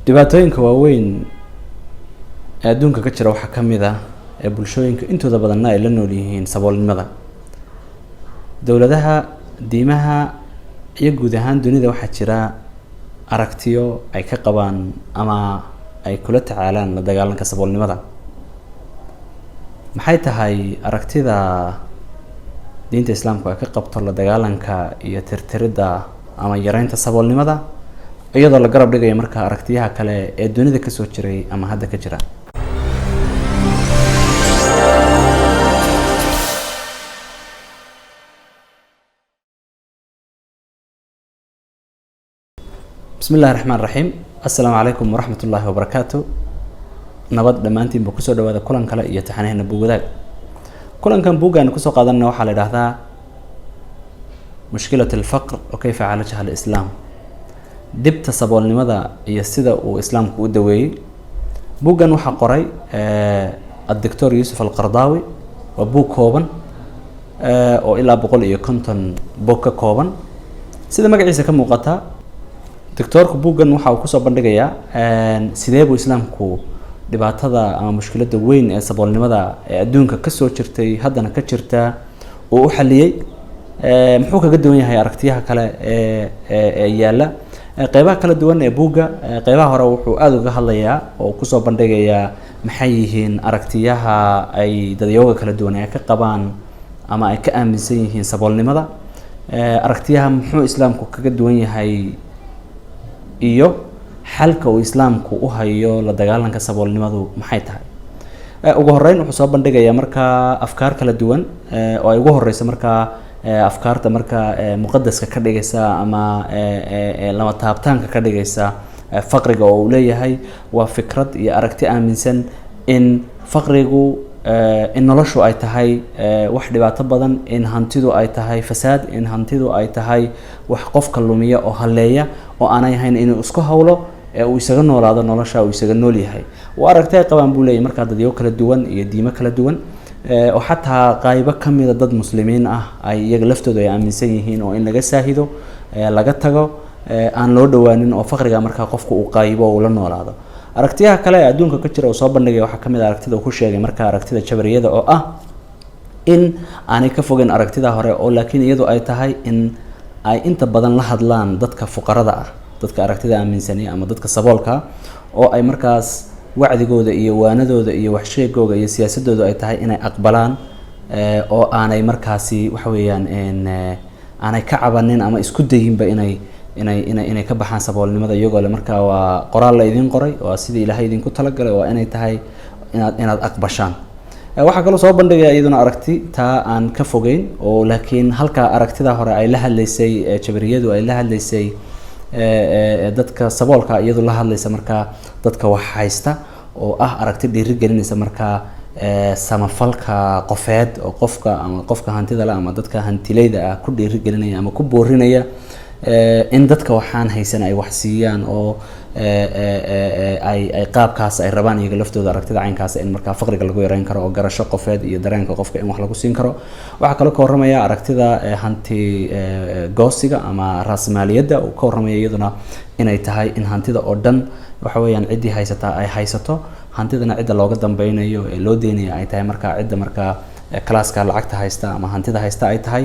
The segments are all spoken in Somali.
dhibaatooyinka waaweyn ee adduunka ka jira waxaa ka mid ah ee bulshooyinka intooda badanna ay la nool yihiin saboolnimada. dowladaha, diimaha iyo guud ahaan dunida waxaa jira aragtiyo ay ka qabaan ama ay kula tacaalaan la dagaalanka saboolnimada. maxay tahay aragtida diinta islaamku ay ka qabto la dagaalanka iyo tirtiridda ama yareynta saboolnimada, iyadoo la garab dhigayo marka aragtiyaha kale ee dunida kasoo jiray ama hadda ka jira? بسم الله الرحمن الرحيم. السلام عليكم ورحمة الله وبركاته. نبض دمانتين بكسر دوادا كلن كلا يتحنين بوجودك. كلن كان بوجا نكسر قادنا وحال هذا مشكلة الفقر وكيف عالجها الإسلام. دبت صبول لماذا يسيد وإسلام كودوي. بوجا نوحى قري الدكتور يوسف القرضاوي وبو كوبن وإلا بقول كنتن بوكا كوبن. سيدا مقعيسة كم وقتها دكتورku buuggan waxa uu ku soo bandhigayaa sidee buu islaamku dhibaatada ama mushkiladda weyn ee saboolnimada ee adduunka ka soo jirtay haddana ka jirta oo u xaliyay, muxuu kaga duwan yahay aragtiyaha kale ee yaala qaybaha kala duwan ee buugga. qaybaha hore wuxuu aad uga hadlayaa oo ku soo bandhigayaa maxay yihiin aragtiyaha ay dadyoga kala duwan ay ka qabaan ama ay ka aaminsan yihiin saboolnimada. aragtiyaha muxuu islaamku kaga duwan yahay iyo xalka uu islaamku u hayo la dagaalanka saboolnimadu maxay tahay. ugu horeyn wuxuu soo bandhigayaa markaa afkaar kala duwan oo ay ugu horeyso markaa afkaarta markaa muqaddaska ka dhigaysa ama lama taabtaanka ka dhigaysa faqriga oo uu leeyahay waa fikrad iyo aragti aaminsan in faqrigu in noloshu ay tahay wax dhibaato badan, in hantidu ay tahay fasaad, in hantidu ay tahay wax qofka lumiya oo haleeya oo aanay ahayn inuu isku hawlo uu isaga noolaado nolosha uu isaga nool yahay. waa aragtay qabaan buu leeyahay markaa dadyo kala duwan iyo diimo kala duwan oo xataa qaybo kamid dad muslimiin ah ay iyaga laftooda ay aaminsan yihiin oo in laga saahido laga tago aan loo dhawaanin oo faqriga markaa qofku uu qaybo oo la noolaado. aragtiyaha kale ee adduunka ka jira oo soo bandhigay waxaa kamid ah aragtida uu ku sheegay markaa aragtida jabariyada oo ah in aanay ka fogeen aragtida hore oo laakiin iyadu ay tahay in ay inta badan la hadlaan dadka fuqarada ah, dadka aragtida aaminsan ama dadka saboolka oo ay markaas wacdigooda iyo waanadooda iyo waxsheegooda iyo siyaasadooda ay tahay inay aqbalaan oo aanay markaasi waxa weeyaan aanay ka cabanin ama isku dayinba inay ka baxaan saboolnimada iyagoo le markaa waa qoraal la idin qoray waa sidii ilaahay idinku talagalay waa inay tahay inaad aqbashaan. waxaa kaloo soo bandhigaya iyaduna aragti taa aan ka fogeyn oo laakiin halka aragtida hore ay la hadlaysay jabariyadu ay la hadlaysay dadka saboolka iyadu la hadlaysa markaa dadka wax haysta oo ah aragti dhiirigelinaysa markaa samafalka qofeed oo qofka hantida la ama dadka hantileyda ah ku dhiirigelinaya ama ku boorinaya in dadka waxaan haysan ay wax siiyaan oo ay qaabkaas ay rabaan iyaga laftooda aragtida caynkaas in markaa faqriga lagu yareyn karo oo garasho qofeed iyo dareenka qofka in wax lagu siin karo. waxaa kaloo ka warramaya aragtida hanti goosiga ama raasmaaliyadda uu ka warramaya iyaduna inay tahay in hantida oo dhan waxa weeyaan ciddii haysataa ay haysato, hantidana cidda looga dambeynayo ee loo deynaya ay tahay markaa cidda markaa kalaaska lacagta haysta ama hantida haysta ay tahay.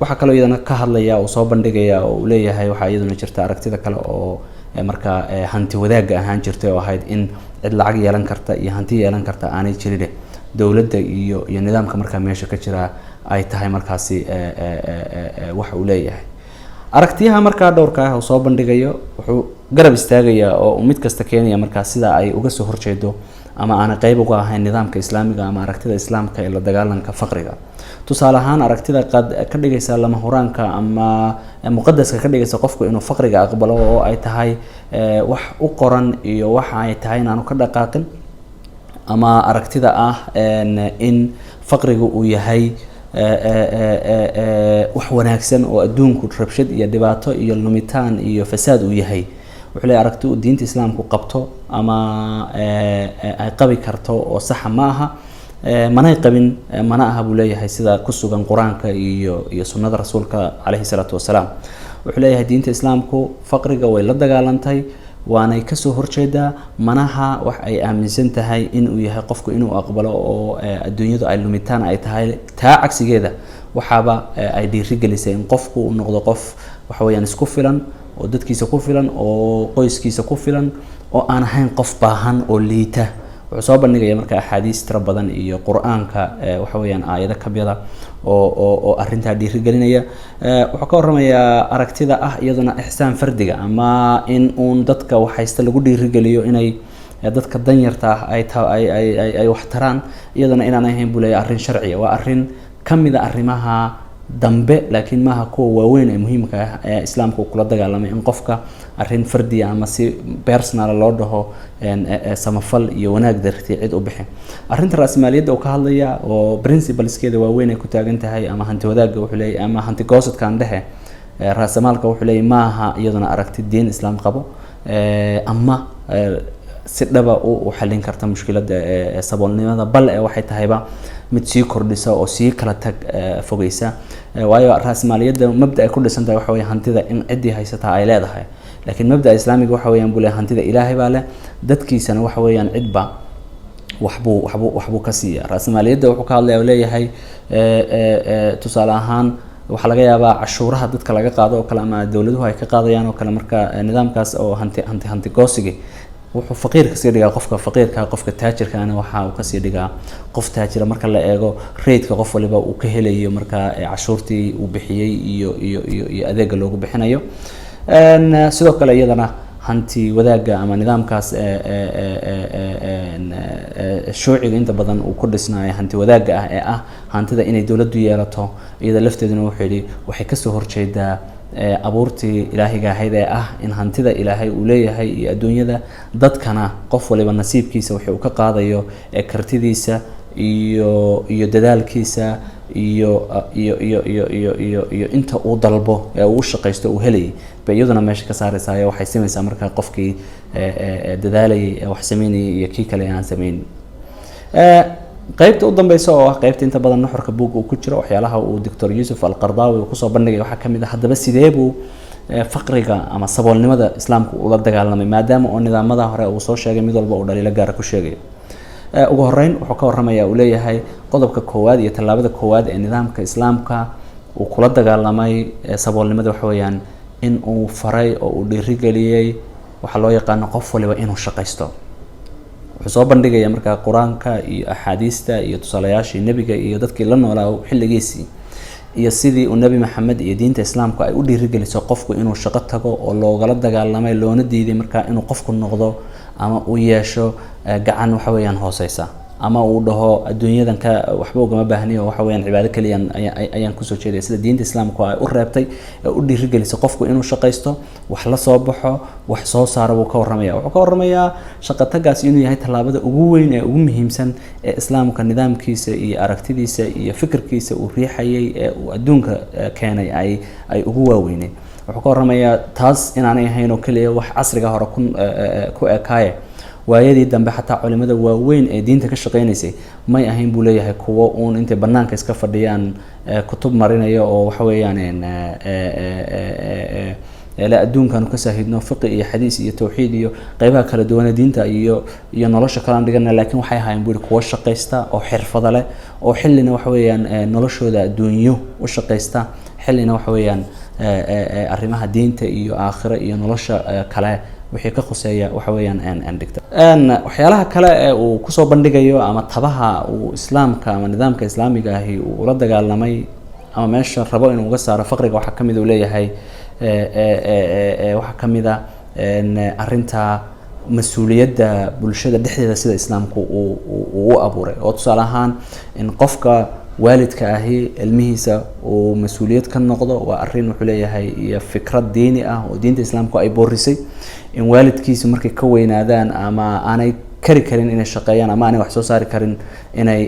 waxaa kaloo iyadana ka hadlaya oo soo bandhigaya oo uu leeyahay waxaa iyaduna jirta aragtida kale oo markaa hanti wadaagga ahaan jirtay oo ahayd in cid lacag yeelan karta iyo hanti yeelan karta aanay jirin, dowladda iyo nidaamka markaa meesha ka jira ay tahay markaasi waxa uu leeyahay. aragtiyaha markaa dhowrka ah oo soo bandhigayo wuxuu garab istaagayaa oo mid kasta keenaya markaa sida ay uga soo horjeedo ama aan qayb uga ahayn nidaamka islaamiga ama aragtida islaamka ee la dagaalanka faqriga. tusaale ahaan aragtida ka dhigaysa lama huraanka ama muqaddaska ka dhigaysa qofku inuu faqriga aqbalo oo ay tahay wax u qoran iyo waxa ay tahay inaanu ka dhaqaaqin, ama aragtida ah in faqrigu uu yahay wax wanaagsan oo adduunku rabshad iyo dhibaato iyo lumitaan iyo fasaad uu yahay. wuxuu leeyahay aragti uu diinta islaamku qabto ama ay qabi karto oo sax ma aha, manay qabin mana aha buu leeyahay sida ku sugan quraanka iyo sunnada rasuulka calayhi salaatu wasalaam. wuxuu leeyahay diinta islaamku faqriga way la dagaalantay, waanay kasoo horjeedaa manaha wax ay aaminsan tahay inuu yahay qofku inuu aqbalo oo adduunyadu ay lumitaan ay tahay taa cagsigeeda waxaaba ay dhiirigelisay in qofku uu noqdo qof waxa weeyaan isku filan oo dadkiisa ku filan oo qoyskiisa ku filan oo aan ahayn qof baahan oo liita wuxuu soo bandhigaya marka axaadiis tiro badan iyo qur-aanka waxa weeyaan aayado kamida oo arrintaa dhiirigelinaya wuxuu ka warramayaa aragtida ah iyaduna ixsaan fardiga ama in uun dadka waxaysta lagu dhiirigeliyo inay dadka danyarta ah ay wax taraan iyaduna inaan ahayn buu leeyahay arrin sharciya waa arrin kamida arrimaha dambe laakiin maaha kuwa waaweyn ee muhiimka ah ee islaamka uu kula dagaalamay in qofka arrin fardiya ama si personal loo dhaho samafal iyo wanaag dartii cid u bixin arrinta raasmaaliyadda uu ka hadlaya oo principleskeeda waaweyn ay ku taagan tahay ama hanti wadaagga wuxuu leeyahay ama hanti goosadka aan dhehe raasamaalka wuxuu leeyahay maaha iyaduna aragti diin islaam qabo ama si dhaba u xallin karta mushkiladda saboolnimada bal waxay tahayba mid sii kordhisa oo sii kala tag fogeysa waayo raasmaaliyadda mabda ay ku dhisan tahay waxa weeye hantida in ciddii haysataa ay leedahay laakiin mabda islaamiga waxa weeyaan buu leeyahay hantida ilaahay baa leh dadkiisana waxa weeyaan cidba waxbuu ka siiya raasmaaliyadda wuxuu ka hadlaya leeyahay tusaale ahaan waxaa laga yaabaa cashuuraha dadka laga qaado oo kale ama dowladuhu ay ka qaadayaan oo kale marka nidaamkaas oo hanti goosigi wuxuu faqiirka sii dhigaa qofka faqiirka qofka taajirkaana waxa uu ka sii dhigaa qof taajira marka la eego rate-ka qof waliba uu ka helayo marka cashuurtii uu bixiyay iyo adeega loogu bixinayo sidoo kale iyadana hanti wadaagga ama nidaamkaas shuuciga inta badan uu ku dhisnaayo hanti wadaagga ah ee ah hantida inay dowladdu yeelato iyada lafteeduna wuxuu yidhi waxay kasoo horjeedaa abuurtii ilaahiga ahayd ee ah in hantida ilaahay uu leeyahay iyo adduunyada dadkana qof waliba nasiibkiisa wixii uu ka qaadayo kartidiisa iyo dadaalkiisa iyo inta uu dalbo ee uu shaqeysto uu helayay bay iyaduna meesha ka saaraysaa waxay samaysaa marka qofkii dadaalayay wax sameynayay iyo kii kale aan sameynin qaybta u dambaysa oo ah qaybta inta badan nuxurka buugga uu ku jiro waxyaalaha uu Dr. Yusuf Al-Qaradawi uu kusoo bandhigay waxaa kamid ah haddaba sidee buu faqriga ama saboolnimada islaamku ula dagaalamay maadaama oo nidaamada hore uu soo sheegay mid walba uu dhaliilo gaar ku sheegay ugu horeyn wuxuu ka warramayaa uu leeyahay qodobka koowaad iyo tallaabada koowaad ee nidaamka islaamka uu kula dagaalamay saboolnimada waxa weeyaan in uu faray oo uu dhiirigeliyay waxa loo yaqaan qof waliba inuu shaqeysto wuxuu soo bandhigaya marka quraanka iyo axaadiista iyo tusaalayaashii nabiga iyo dadkii la noolaa xilligiisii iyo sidii uu nabi maxamed iyo diinta islaamku ay u dhiirigeliso qofku inuu shaqo tago oo loogala dagaalamay loona diiday marka inuu qofku noqdo ama uu yeesho gacan waxa weeyaan hooseysa ama uu dhaho adduunyadan ka waxba ugama baahniyo waxa weeyaan cibaado kaliya ayaan kusoo jeeday sida diinta islaamku ay u reebtay ee u dhiirigelisay qofku inuu shaqeysto wax la soo baxo wax soo saaro buu ka warramaya wuxuu ka warramayaa shaqo tagaas inuu yahay tallaabada ugu weyn ee ugu muhiimsan ee islaamka nidaamkiisa iyo aragtidiisa iyo fikirkiisa uu riixayay ee uu adduunka keenay ay ugu waaweyneen wuxuu ka warramayaa taas inaanay ahayn oo kaliya wax casriga hore ku ekaaye waayadii dambe xataa culimada waaweyn ee diinta ka shaqeynaysay may ahayn buu leeyahay kuwo uun intay banaanka iska fadhiyaan kutub marinayo oo waxa weeyaan la adduunkan ka saahidno fiqi iyo xadiis iyo tawxiid iyo qaybaha kala duwan diinta iyo nolosha kala dhigana laakiin waxay ahaayeen buu kuwo shaqeysta oo xirfado leh oo xillina waxa weeyaan noloshooda adduunyo u shaqeysta xillina waxa weeyaan arrimaha diinta iyo aakhira iyo nolosha kale wixii ka khuseeya waxa weeyaan aan dhigta waxyaalaha kale ee uu kusoo bandhigayo ama tabaha uu islaamka ama nidaamka islaamiga ahi uu la dagaalamay ama meesha rabo inuu uga saaro faqriga waxaa kamid uu leeyahay waxaa kamid ah arrinta mas-uuliyadda bulshada dhexdeeda sida islaamku uu u abuuray oo tusaale ahaan in qofka waalidka ahi ilmihiisa uu mas-uuliyad ka noqdo waa arrin wuxuu leeyahay iyo fikrad diini ah oo diinta islaamku ay boorisay in waalidkiisu markay ka weynaadaan ama aanay kari karin inay shaqeeyaan ama aanay wax soo saari karin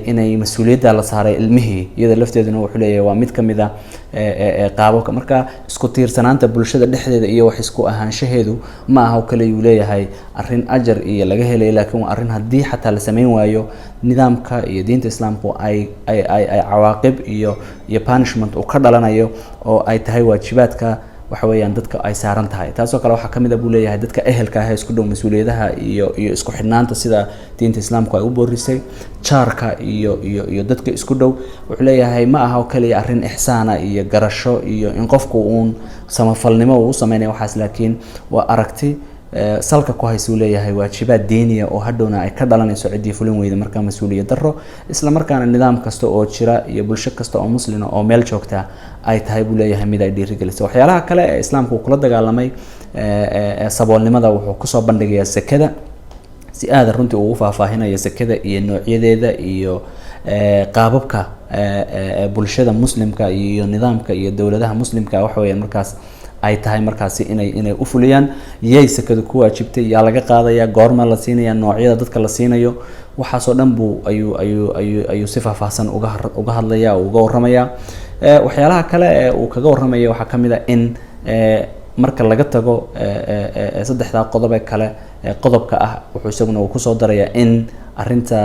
inay mas-uuliyadda la saaray ilmihii iyada lafteeduna wuxuu leeyahay waa mid kamid ah qaababka marka isku tiirsanaanta bulshada dhexdeeda iyo wax isku ahaanshaheedu ma aha oo kale uu leeyahay arrin ajar iyo laga helay laakiin waa arrin haddii xataa la sameyn waayo nidaamka iyo diinta islaamku ay cawaaqib iyo punishment uu ka dhalanayo oo ay tahay waajibaadka waxa weeyaan dadka ay saaran tahay taasoo kale waxa kamid ah buu leeyahay dadka ehelka ah isku dhow mas'uuliyadaha iyo isku xidhnaanta sida diinta islaamku ay u boorisay jaarka iyo dadka isku dhow wuxuu leeyahay ma aha oo kaliya arrin ihsaana iyo garasho iyo in qofku uun samafalnimo uu sameeyo waxaas laakiin waa aragti salka ku hayso leeyahay waajibaad diiniya oo hadhowna ay ka dhalanayso cidii fulin weyda marka mas'uuliyad daro isla markaana nidaam kasta oo jira iyo bulsho kasta oo muslin oo meel joogta ay tahay buu leeyahay mid ay dhiirigelisay waxyaalaha kale ee islaamku kula dagaalamay saboolnimada wuxuu ku soo bandhigayaa sakada si aad runtii ugu faahfaahinayo sakada iyo noocyadeeda iyo qaababka bulshada muslimka iyo nidaamka iyo dawladaha muslimka waxa weeyaan markaas ay tahay markaasi inay u fuliyaan yay sakadu ku waajibtay yaa laga qaadaya goorma la siinaya noocyada dadka la siinayo waxaas oo dhan buu ayuu si faahfaahsan uga hadlaya uga waramaya waxyaalaha kale ee uu kaga waramaya waxa kamid ah in marka laga tago saddexda qodob ee kale qodobka ah wuxuu isaguna ku soo daraya in arinta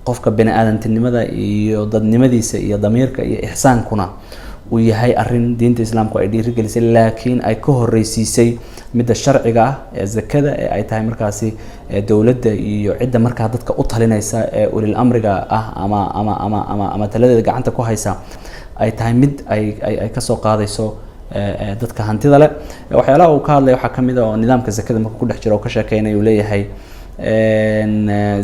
qofka bini aadantinimada iyo dadnimadiisa iyo damiirka iyo ihsaankuna uu yahay arrin diinta islaamku ay dhiirigelisay laakiin ay ka horeysiisay midda sharciga ah ee zakada ee ay tahay markaasi dawladda iyo cidda markaa dadka u talinaysa ee ulil amriga ah ama taladeeda gacanta ku haysa ay tahay mid ay ka soo qaadayso dadka hantida leh waxyaalaha uu ka hadlay waxaa kamid ah oo nidaamka zakada marka ku dhex jira oo ka sheekeynaya uu leeyahay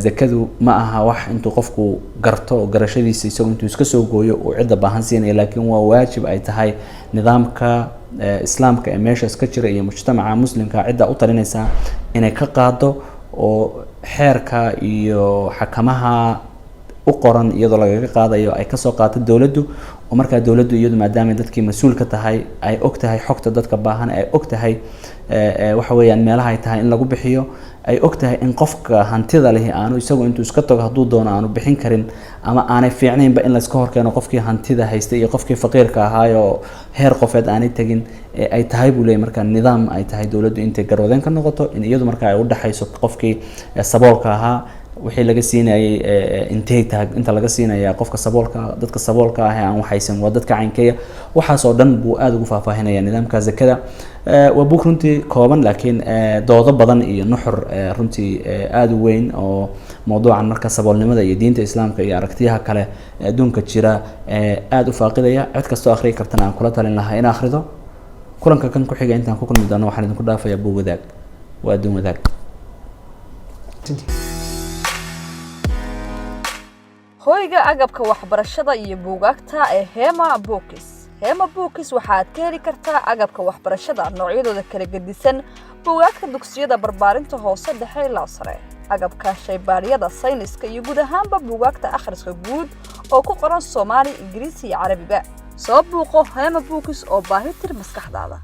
zakadu ma aha wax intuu qofku garto garashadiisa isagoo intuu iska soo gooyo oo cidda baahan siinaya laakiin waa waajib ay tahay nidaamka islaamka ee meesha iska jira iyo mujtamaca muslimka cidda u talinaysa inay ka qaado oo xeerka iyo xakamaha u qoran iyadoo lagaga qaadayo ay ka soo qaato dawladdu oo markaa dawladdu iyadu maadaama dadkii mas'uul ka tahay ay og tahay xogta dadka baahan ay og tahay waxa weeyaan meelaha ay tahay in lagu bixiyo ay og tahay in qofka hantida leh aanu isagu intuu iska tago hadduu doono aanu bixin karin ama aanay fiicnaynba in la iska horkeeno qofkii hantida haystay iyo qofkii faqiirka ahaayoo heer qofeed aanay tegin ay tahay buu leeyahay marka nidaam ay tahay dawladdu intay garwadeen ka noqoto in iyadu marka ay u dhaxayso qofkii saboolka ahaa wixii laga siinayay intay tahay inta laga siinaya qofka saboolka dadka saboolka ah aan waxaysan waa dadka caynkeeya waxaas oo dhan buu aad ugu faahfaahinaya nidaamka zakada waa buug runtii kooban laakiin doodo badan iyo nuxur runtii aad u weyn oo mawduucan marka saboolnimada iyo diinta islaamka iyo aragtiyaha kale adduunka jira aad u faaqidaya cid kastoo akhriyi kartana aan kula talin lahaa in akhrido kulanka kan ku xiga intaan ku kulmi doono waxaan idinku dhaafayaa buug wadaag waa adduun wadaag hoyga agabka waxbarashada iyo buugaagta ee Hema Books. Hema Books waxaad ka heli kartaa agabka waxbarashada noocyadooda kala gedisan, buugaagta dugsiyada barbaarinta hoose dhexe ilaa sare, agabka shaybaariyada sayniska iyo guud ahaanba buugaagta akhriska guud oo ku qoran Soomaali, Ingiriisi iyo Carabiga. Soo buuqo Hema Books oo baahi tir maskaxdaada.